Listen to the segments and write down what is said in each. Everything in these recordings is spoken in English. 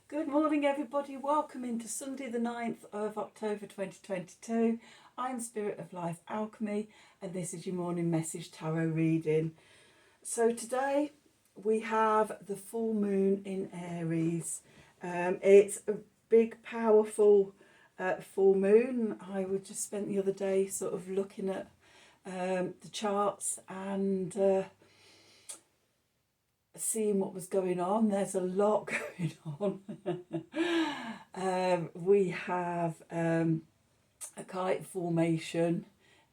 Good morning, everybody. Welcome into Sunday, the 9th of October 2022. I'm Spirit of Life Alchemy, and this is your morning message tarot reading. So, today we have the full moon in Aries. It's a big, powerful full moon. I would just spent the other day sort of looking at the charts and seeing what was going on. There's a lot going on. We have a kite formation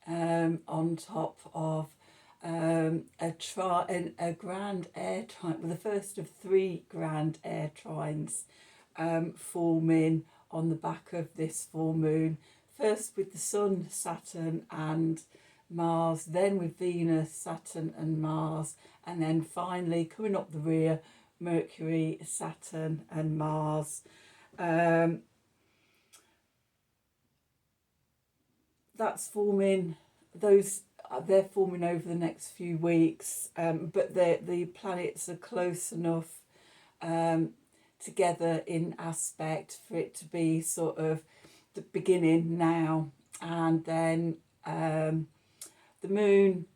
on top of a grand air trine, well, the first of three grand air trines forming on the back of this full moon. First with the Sun, Saturn and Mars, then with Venus, Saturn and Mars, and then finally coming up the rear, Mercury, Saturn and Mars. That's forming, they're forming over the next few weeks, but the planets are close enough together in aspect for it to be sort of the beginning now, and then the moon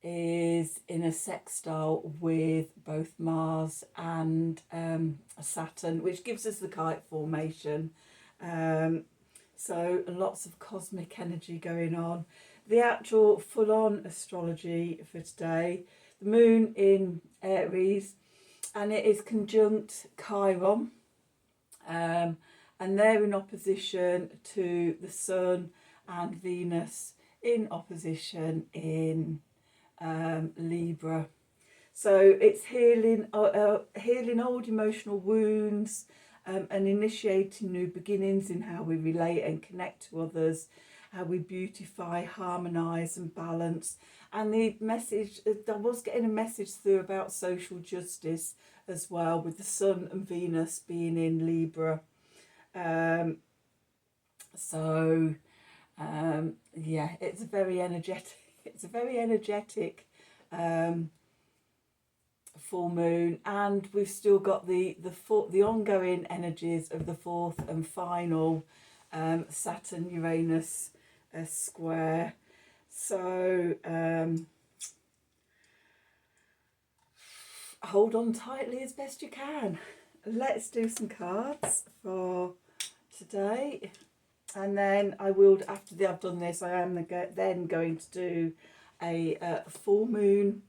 is in a sextile with both Mars and Saturn, which gives us the kite formation. So lots of cosmic energy going on. The actual full-on astrology for today, the moon in Aries, and it is conjunct Chiron, and they're in opposition to the Sun and Venus in opposition in Libra. So it's healing old emotional wounds, and initiating new beginnings in how we relate and connect to others, how we beautify, harmonise and balance. And the message, I was getting a message through about social justice as well, with the Sun and Venus being in Libra. Yeah, it's a very energetic full moon, and we've still got the ongoing energies of the fourth and final Saturn Uranus square. So hold on tightly as best you can. Let's do some cards for today, and then I will, after I've done this, I am then going to do a full moon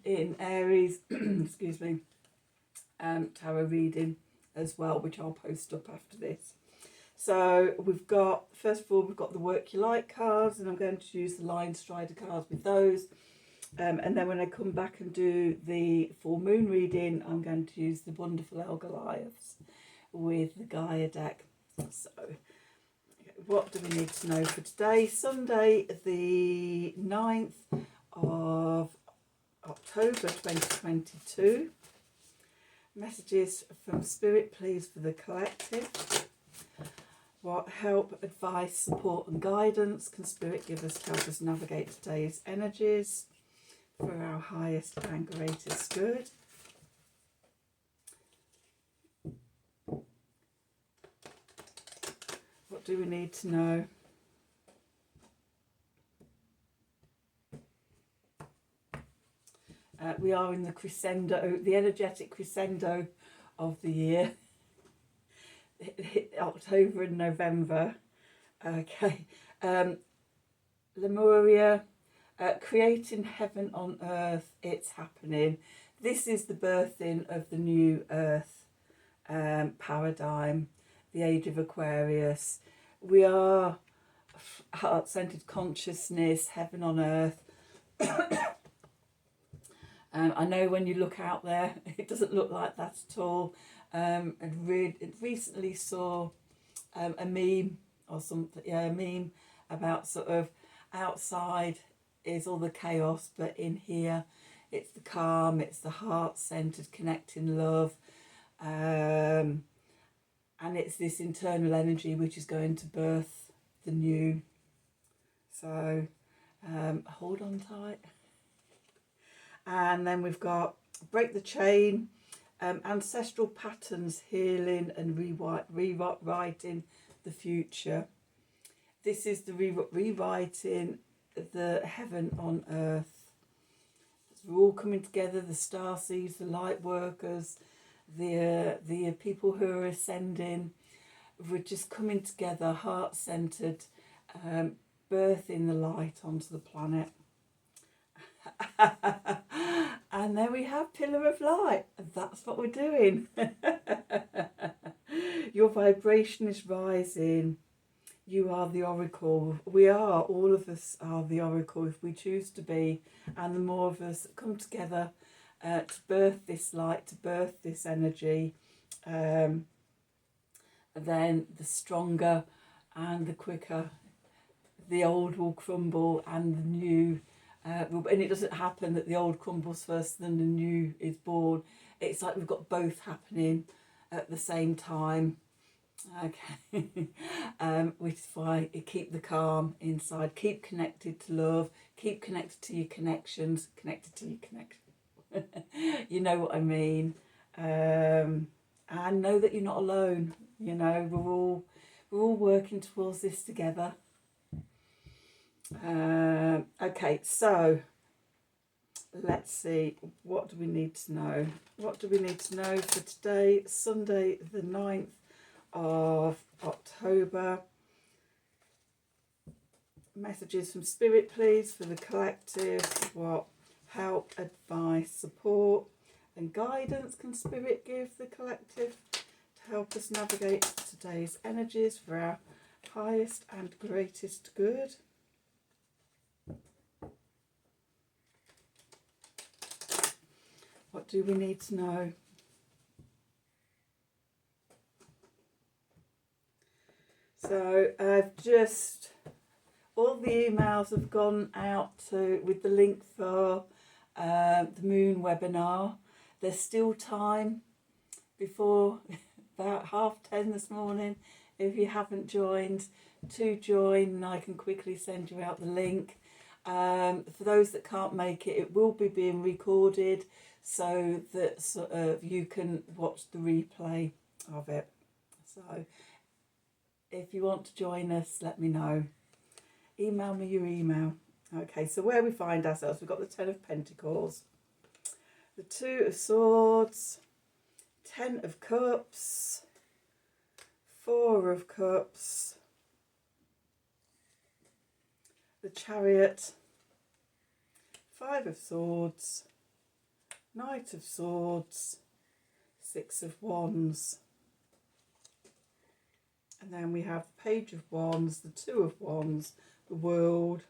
in Aries excuse me, tarot reading as well, which I'll post up after this. So we've got, first of all, we've got the Work Your Light cards, and I'm going to use the Lion Strider cards with those. And then when I come back and do the full moon reading, I'm going to use the Wonderful El Goliaths with the Gaia deck. So what do we need to know for today? Sunday, the 9th of October 2022. Messages from Spirit, please, for the collective. What help, advice, support and guidance can Spirit give us to help us navigate today's energies for our highest and greatest good? What do we need to know? We are in the crescendo, the energetic crescendo of the year. October and November. Okay. Lemuria, creating heaven on earth, it's happening. This is the birthing of the new earth paradigm, the age of Aquarius. We are heart-centered consciousness, heaven on earth. I know when you look out there, it doesn't look like that at all. I recently saw a meme or something, a meme about sort of outside is all the chaos, but in here it's the calm, it's the heart-centered, connecting love, and it's this internal energy which is going to birth the new. So hold on tight. And then we've got break the chain, ancestral patterns, healing and rewriting the future. This is the rewriting the heaven on earth. We're all coming together, the starseeds, the light workers, the people who are ascending. We're just coming together, heart-centered, birthing the light onto the planet. And then we have Pillar of Light. That's what we're doing. Your vibration is rising. You are the oracle. We are, all of us are the oracle if we choose to be. And the more of us come together to birth this light, to birth this energy, then the stronger and the quicker the old will crumble and the new. And it doesn't happen that the old crumbles first and the new is born. It's like we've got both happening at the same time. Okay. Which is why you keep the calm inside. Keep connected to love. Keep connected to your connections. Connected to your connection. You know what I mean. And know that you're not alone. You know, we're all working towards this together. Okay, so let's see, what do we need to know? What do we need to know for today, Sunday the 9th of October? Messages from Spirit, please, for the collective. What help, advice, support and guidance can Spirit give the collective to help us navigate today's energies for our highest and greatest good? What do we need to know? So I've just, all the emails have gone out with the link for the moon webinar. There's still time before about 10:30 this morning. If you haven't joined, to join, and I can quickly send you out the link. For those that can't make it, it will be being recorded so that you can watch the replay of it. So if you want to join us, let me know. Email me your email. Okay, so where we find ourselves, we've got the 10 of Pentacles, the 2 of Swords, 10 of Cups, 4 of Cups, the Chariot, 5 of Swords, Knight of Swords, 6 of Wands. And then we have the Page of Wands, the 2 of Wands, the World,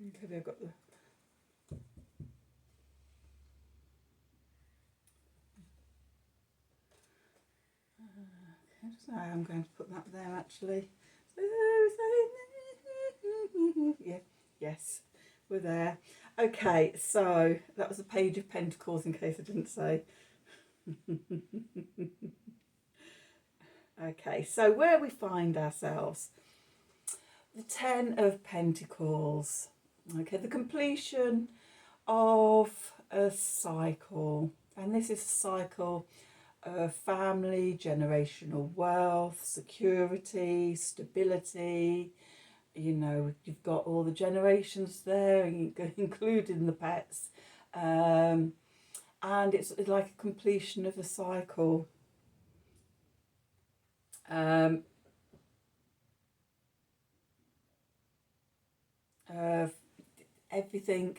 okay, I've got the I'm going to put that there actually. Yeah, yes, we're there. Okay, so that was a Page of Pentacles in case I didn't say. Okay, so where we find ourselves, the 10 of Pentacles. Okay, the completion of a cycle, and this is a cycle of family, generational wealth, security, stability. You know, you've got all the generations there, including the pets, and it's like a completion of a cycle. Everything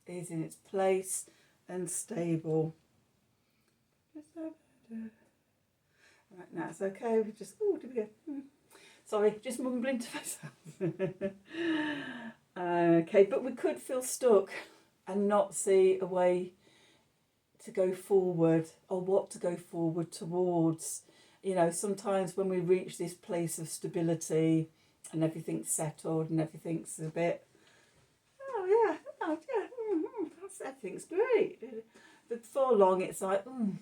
is in its place and stable. Right, now it's okay. We just, oh, did we go? Sorry, just mumbling to myself. Okay, but we could feel stuck and not see a way to go forward or what to go forward towards. You know, sometimes when we reach this place of stability and everything's settled and everything's a bit, everything's great. But for long it's like, a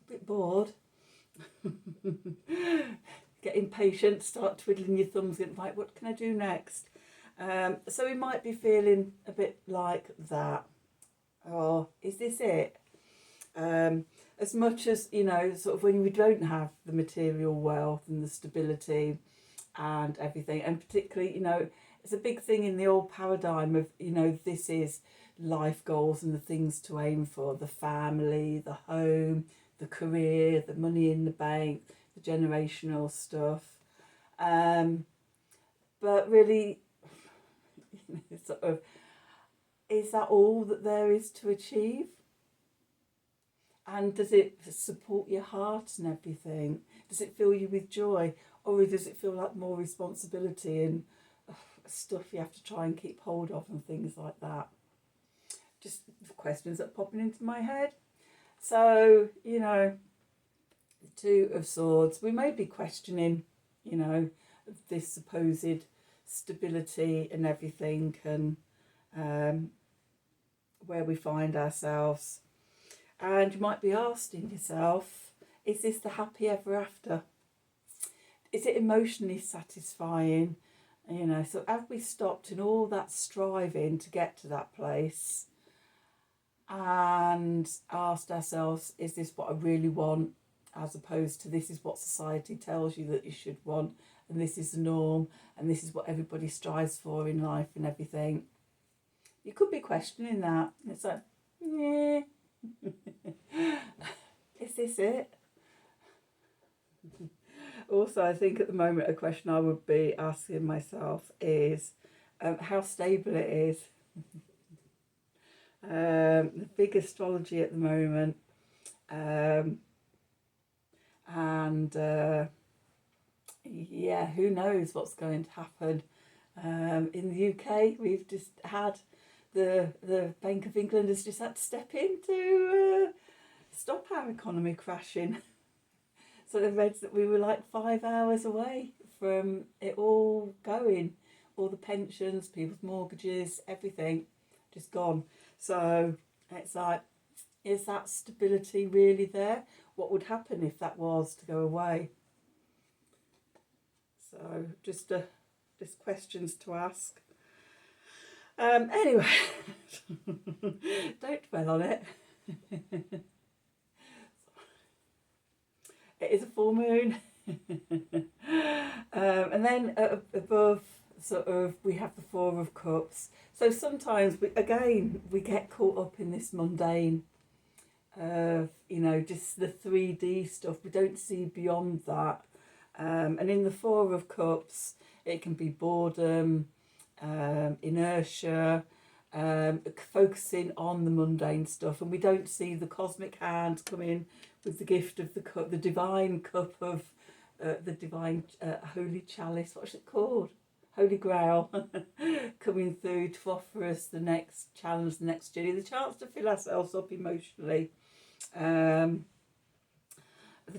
bit bored. Get impatient, start twiddling your thumbs, and right, what can I do next? So we might be feeling a bit like that. Or is this it? As much as, you know, sort of when we don't have the material wealth and the stability and everything, and particularly, you know, it's a big thing in the old paradigm of, you know, this is life goals and the things to aim for: the family, the home, the career, the money in the bank, the generational stuff. But really, sort of, is that all that there is to achieve? And does it support your heart and everything? Does it fill you with joy? Or does it feel like more responsibility and stuff you have to try and keep hold of and things like that? Just questions that are popping into my head. So, you know, the Two of Swords, we may be questioning, you know, this supposed stability and everything, and where we find ourselves. And you might be asking yourself, is this the happy ever after? Is it emotionally satisfying? You know, so have we stopped in all that striving to get to that place and asked ourselves, is this what I really want? As opposed to, this is what society tells you that you should want, and this is the norm, and this is what everybody strives for in life and everything. You could be questioning that. It's like, yeah. Is this it? Also, I think at the moment a question I would be asking myself is how stable it is. The big astrology at the moment, and yeah, who knows what's going to happen. In the UK, we've just had the Bank of England has just had to step in to stop our economy crashing. So I read that we were like 5 hours away from it all going, all the pensions, people's mortgages, everything just gone. So it's like, is that stability really there? What would happen if that was to go away? So just questions to ask. Anyway, don't dwell on it. It is a full moon. And then above, sort of, we have the Four of Cups. So sometimes, we get caught up in this mundane of, you know, just the 3D stuff. We don't see beyond that. And in the Four of Cups, it can be boredom, inertia, focusing on the mundane stuff, and we don't see the cosmic hand come in with the gift of the cup, the divine cup of the divine holy chalice. What's it called? Holy Grail, coming through to offer us the next challenge, the next journey, the chance to fill ourselves up emotionally, the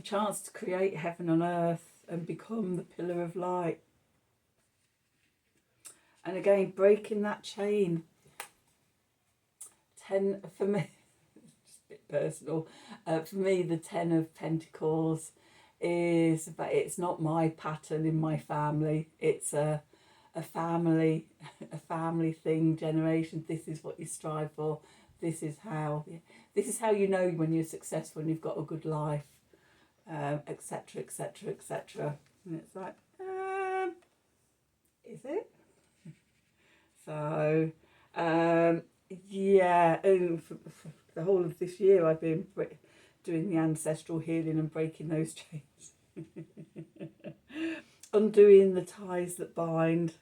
chance to create heaven on earth and become the pillar of light. And again, breaking that chain. 10 for me, just a bit personal. For me, the 10 of Pentacles is, but it's not my pattern in my family. It's a family, a family thing, generation. This is what you strive for. This is how you know when you're successful and you've got a good life, etc., etc., etc. And it's like, is it? So, yeah, and for the whole of this year I've been doing the ancestral healing and breaking those chains. Undoing the ties that bind.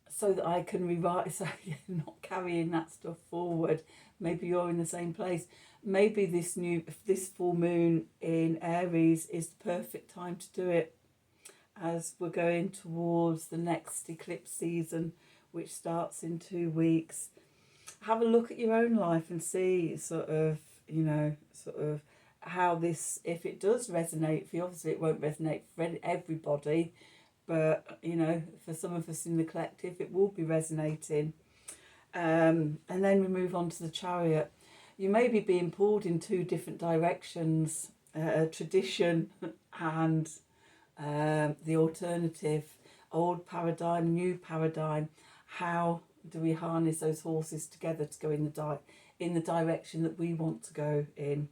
So that I can rewrite, so you're not carrying that stuff forward. Maybe you're in the same place. Maybe this full moon in Aries is the perfect time to do it, as we're going towards the next eclipse season, which starts in 2 weeks. Have a look at your own life and see sort of how this, if it does resonate for you. Obviously it won't resonate for everybody, but you know, for some of us in the collective it will be resonating. And then we move on to the Chariot. You may be being pulled in 2 different directions, tradition and the alternative, old paradigm, new paradigm. How do we harness those horses together to go in the direction that we want to go in,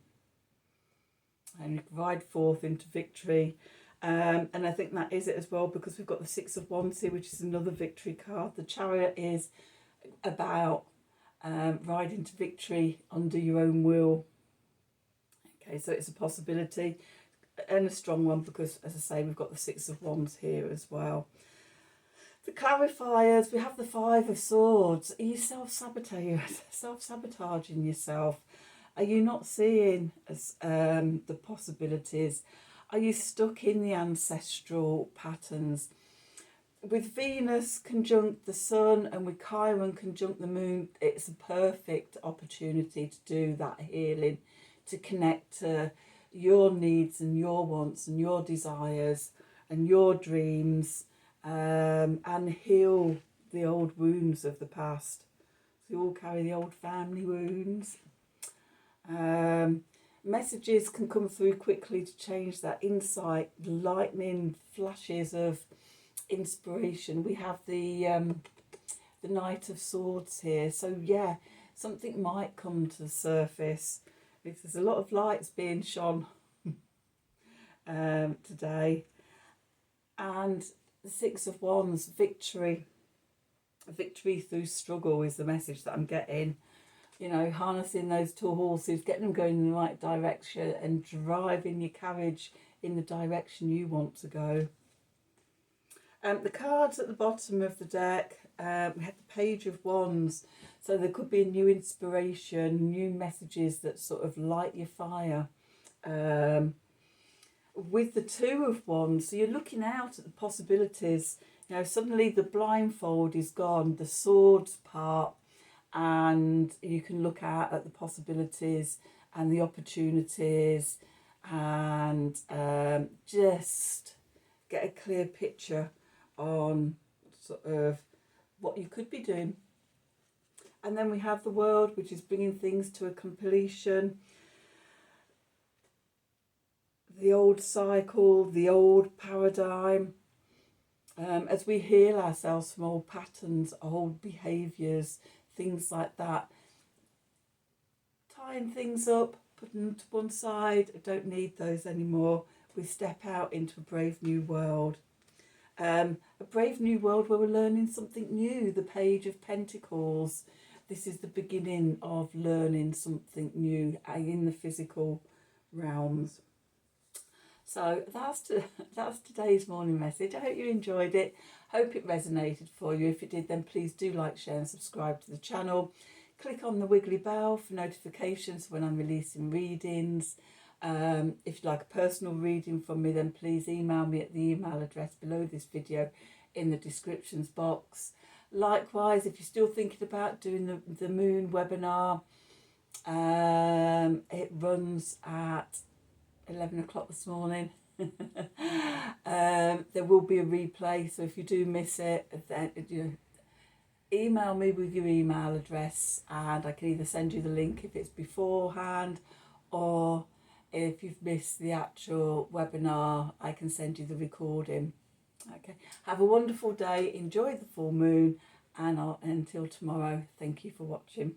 and ride forth into victory. And I think that is it as well, because we've got the Six of Wands here, which is another victory card. The Chariot is about riding to victory under your own will. Okay, so it's a possibility and a strong one, because, as I say, we've got the Six of Wands here as well. The clarifiers, we have the Five of Swords. Are you self-sabotaging yourself? Are you not seeing as the possibilities? Are you stuck in the ancestral patterns? With Venus conjunct the Sun and with Chiron conjunct the Moon, it's a perfect opportunity to do that healing, to connect to your needs and your wants and your desires and your dreams, and heal the old wounds of the past. So we all carry the old family wounds. Messages can come through quickly to change that insight, lightning flashes of inspiration. We have the Knight of Swords here, so yeah, something might come to the surface. There's a lot of lights being shone today. And the Six of Wands, victory through struggle is the message that I'm getting. You know, harnessing those two horses, getting them going in the right direction and driving your carriage in the direction you want to go. The cards at the bottom of the deck, we had the Page of Wands. So there could be a new inspiration, new messages that sort of light your fire. With the Two of Wands, so you're looking out at the possibilities. You know, suddenly the blindfold is gone, the swords part, and you can look out at the possibilities and the opportunities, and just get a clear picture on sort of what you could be doing. And then we have the World, which is bringing things to a completion. The old cycle, the old paradigm. As we heal ourselves from old patterns, old behaviours, things like that. Tying things up, putting them to one side. I don't need those anymore. We step out into a brave new world. A brave new world where we're learning something new. The Page of Pentacles. This is the beginning of learning something new in the physical realms. So that's today's morning message. I hope you enjoyed it. Hope it resonated for you. If it did, then please do like, share and subscribe to the channel. Click on the wiggly bell for notifications when I'm releasing readings. If you'd like a personal reading from me, then please email me at the email address below this video in the descriptions box. Likewise, if you're still thinking about doing the moon webinar, it runs at 11 o'clock this morning. There will be a replay, so if you do miss it, then email me with your email address and I can either send you the link if it's beforehand, or if you've missed the actual webinar, I can send you the recording. Okay, have a wonderful day, enjoy the full moon, and until tomorrow, thank you for watching.